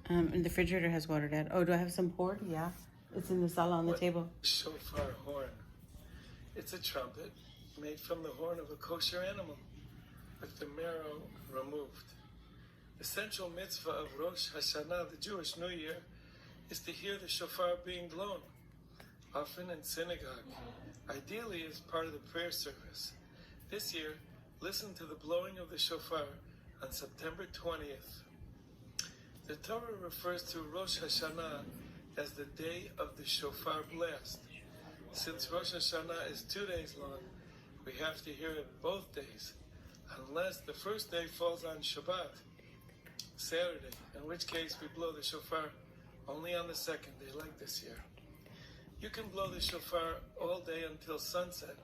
And the refrigerator has water, Dad. Oh, do I have some poured? Yeah. It's in the sala on the table. Shofar horn. It's a trumpet made from the horn of a kosher animal with the marrow removed. The central mitzvah of Rosh Hashanah, the Jewish New Year, is to hear the shofar being blown, often in synagogue, ideally as part of the prayer service. This year, listen to the blowing of the shofar on September 20th. The Torah refers to Rosh Hashanah as the day of the shofar blast. Since Rosh Hashanah is 2 days long, we have to hear it both days, unless the first day falls on Shabbat, Saturday, in which case we blow the shofar only on the second day, like this year. You can blow the shofar all day until sunset,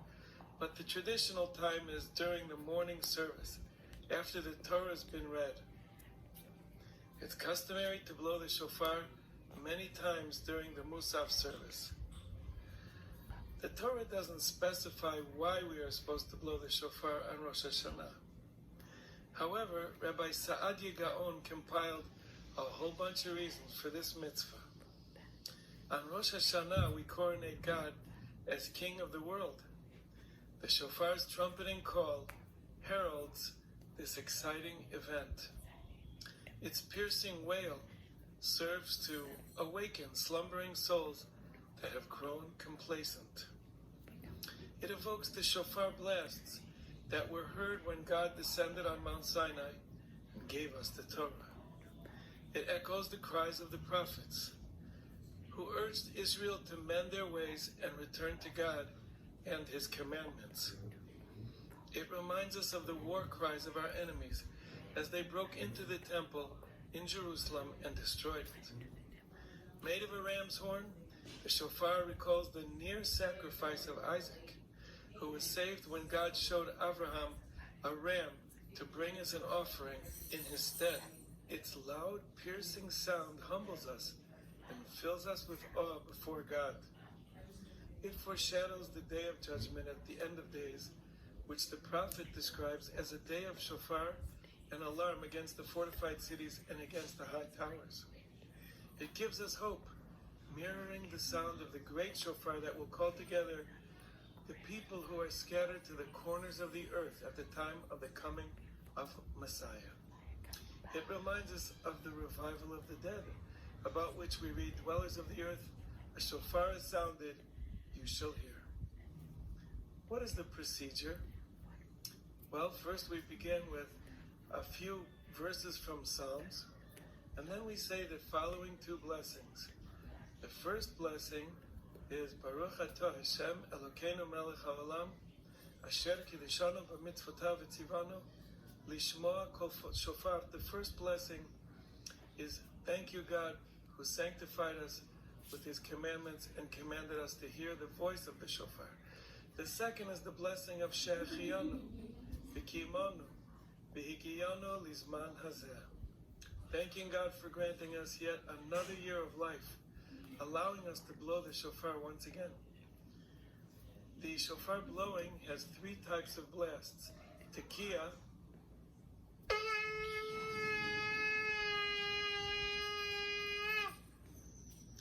but the traditional time is during the morning service, after the Torah has been read. It's customary to blow the shofar many times during the Musaf service. The Torah doesn't specify why we are supposed to blow the shofar on Rosh Hashanah. However, Rabbi Saadia Gaon compiled a whole bunch of reasons for this mitzvah. On Rosh Hashanah, we coronate God as King of the world. The shofar's trumpeting call heralds this exciting event. Its piercing wail serves to awaken slumbering souls that have grown complacent. It evokes the shofar blasts that were heard when God descended on Mount Sinai and gave us the Torah. It echoes the cries of the prophets who urged Israel to mend their ways and return to God and His commandments. It reminds us of the war cries of our enemies as they broke into the temple in Jerusalem and destroyed it. Made of a ram's horn, the shofar recalls the near sacrifice of Isaac, who was saved when God showed Abraham a ram to bring as an offering in his stead. Its loud, piercing sound humbles us and fills us with awe before God. It foreshadows the day of judgment at the end of days, which the prophet describes as a day of shofar and alarm against the fortified cities and against the high towers. It gives us hope, mirroring the sound of the great shofar that will call together the people who are scattered to the corners of the earth at the time of the coming of Messiah. It reminds us of the revival of the dead, about which we read, dwellers of the earth, a shofar is sounded, you shall hear. What is the procedure? Well, first we begin with a few verses from Psalms, and then we say the following two blessings. The first blessing is Baruch Atah Hashem Elokeinu Melech HaOlam Asher Kiddushanu B'mitzvotav V'tzivanu Lishmoa Kol Shofar. The first blessing is thank you, God, who sanctified us with His commandments and commanded us to hear the voice of the shofar. The second is the blessing of She'achiyanu V'kimonu V'higiyanu Lizman Hazeh. Thanking God for granting us yet another year of life, allowing us to blow the shofar once again. The shofar blowing has three types of blasts. Tekiah,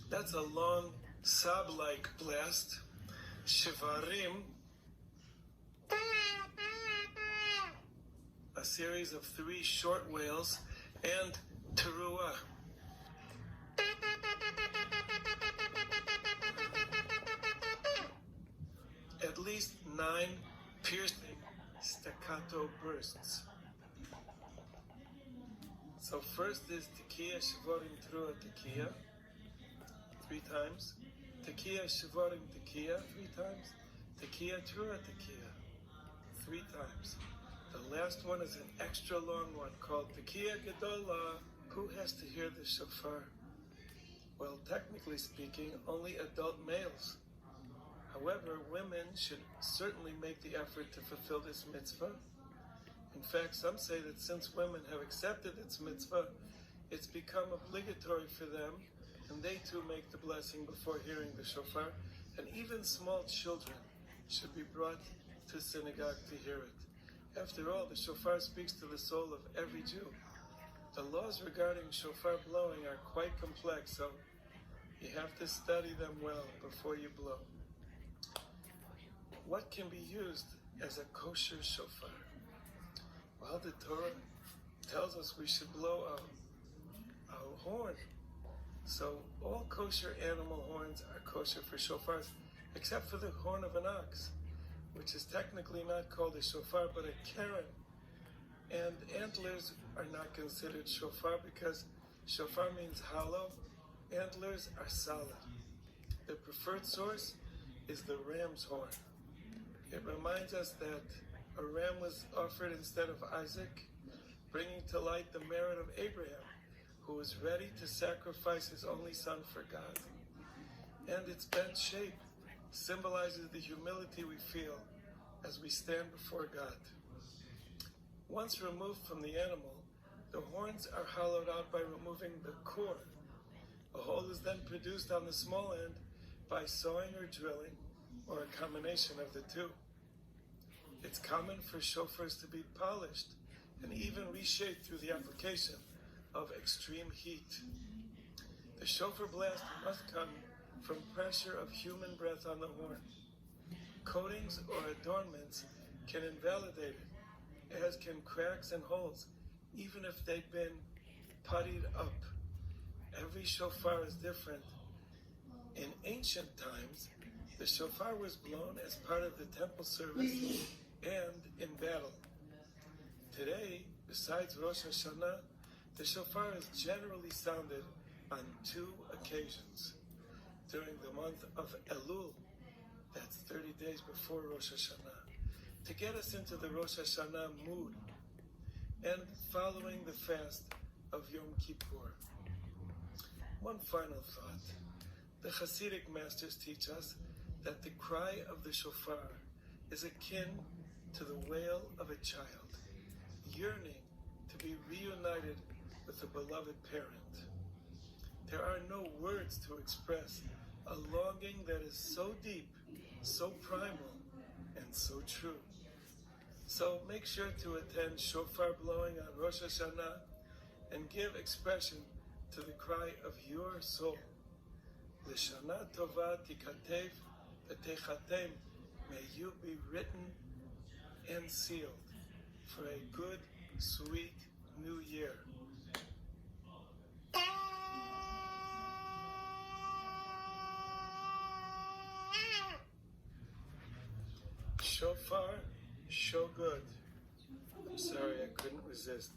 that's a long sob-like blast. Shivarim, a series of three short wails, and teruah, at least 9 piercing staccato bursts. So first is Tekiah Shivarim Teruah Tekiah 3 times, Tekiah Shivarim Tekiah 3 times, Tekiah Teruah Tekiah 3 times. The last one is an extra long one called Tekiah Gedolah. Who has to hear the shofar? Well, technically speaking, only adult males. However, women should certainly make the effort to fulfill this mitzvah. In fact, some say that since women have accepted its mitzvah, it's become obligatory for them, and they too make the blessing before hearing the shofar, and even small children should be brought to synagogue to hear it. After all, the shofar speaks to the soul of every Jew. The laws regarding shofar blowing are quite complex, so you have to study them well before you blow. What can be used as a kosher shofar? Well, the Torah tells us we should blow a horn. So all kosher animal horns are kosher for shofars, except for the horn of an ox, which is technically not called a shofar, but a keren. And antlers are not considered shofar because shofar means hollow. Antlers are solid. The preferred source is the ram's horn. It reminds us that a ram was offered instead of Isaac, bringing to light the merit of Abraham, who was ready to sacrifice his only son for God. And its bent shape symbolizes the humility we feel as we stand before God. Once removed from the animal, the horns are hollowed out by removing the core. A hole is then produced on the small end by sawing or drilling, or a combination of the two. It's common for shofars to be polished and even reshaped through the application of extreme heat. The shofar blast must come from pressure of human breath on the horn. Coatings or adornments can invalidate it, as can cracks and holes, even if they've been puttied up. Every shofar is different. In ancient times, the shofar was blown as part of the temple service and in battle. Today, besides Rosh Hashanah, the shofar is generally sounded on two occasions. During the month of Elul, that's 30 days before Rosh Hashanah, to get us into the Rosh Hashanah mood, and following the fast of Yom Kippur. One final thought. The Hasidic masters teach us that the cry of the shofar is akin to the wail of a child, yearning to be reunited with a beloved parent. There are no words to express a longing that is so deep, so primal, and so true. So make sure to attend shofar blowing on Rosh Hashanah and give expression to the cry of your soul. L'shana tova tikatev v'techatem. May you be written and sealed for a good, sweet new year. Shofar, show good. I'm sorry, I couldn't resist.